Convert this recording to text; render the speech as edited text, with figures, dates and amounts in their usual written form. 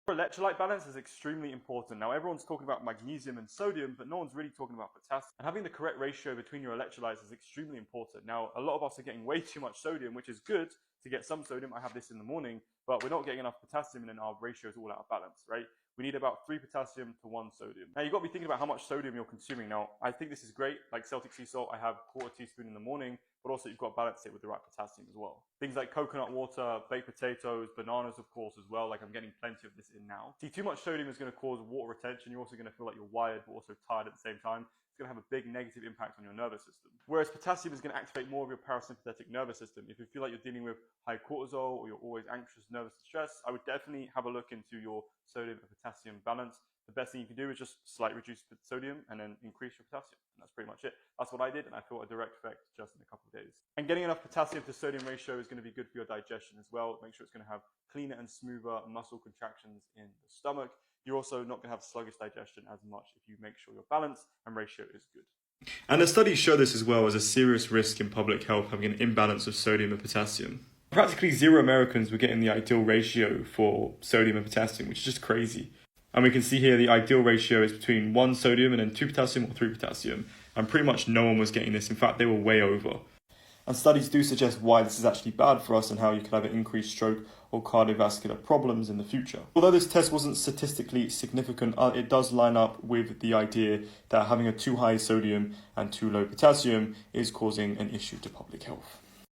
Electrolyte balance is extremely important. Now everyone's talking about magnesium and sodium, but no one's really talking about potassium. And having the correct ratio between your electrolytes is extremely important. Now a lot of us are getting way too much sodium, which is good to get some sodium. I have this in the morning, but we're not getting enough potassium and then our ratio is all out of balance, right? We need about 3 potassium to 1 sodium. Now you've got to be thinking about how much sodium you're consuming. Now I think this is great, like Celtic sea salt, I have 1/4 teaspoon in the morning, but also you've got to balance it with the right potassium as well. Things like coconut water, baked potatoes, bananas of course as well, like I'm getting plenty of this in now. See, too much sodium is going to cause water retention. You're also going to feel like you're wired but also tired at the same time. It's going to have a big negative impact on your nervous system. Whereas potassium is going to activate more of your parasympathetic nervous system. If you feel like you're dealing with high cortisol or you're always anxious, nervous, and stressed, I would definitely have a look into your sodium and potassium balance. The best thing you can do is just slightly reduce the sodium and then increase your potassium. And that's pretty much it. That's what I did, and I felt a direct effect just in a couple of days. And getting enough potassium to sodium ratio is going to be good for your digestion as well. Make sure it's going to have cleaner and smoother muscle contractions in the stomach. You're also not going to have sluggish digestion as much if you make sure your balance and ratio is good. And the studies show this as well as a serious risk in public health, having an imbalance of sodium and potassium. Practically 0 Americans were getting the ideal ratio for sodium and potassium, which is just crazy. And we can see here the ideal ratio is between 1 sodium and then 2 potassium or 3 potassium. And pretty much no one was getting this. In fact, they were way over. And studies do suggest why this is actually bad for us and how you could have an increased stroke or cardiovascular problems in the future. Although this test wasn't statistically significant, it does line up with the idea that having a too high sodium and too low potassium is causing an issue to public health.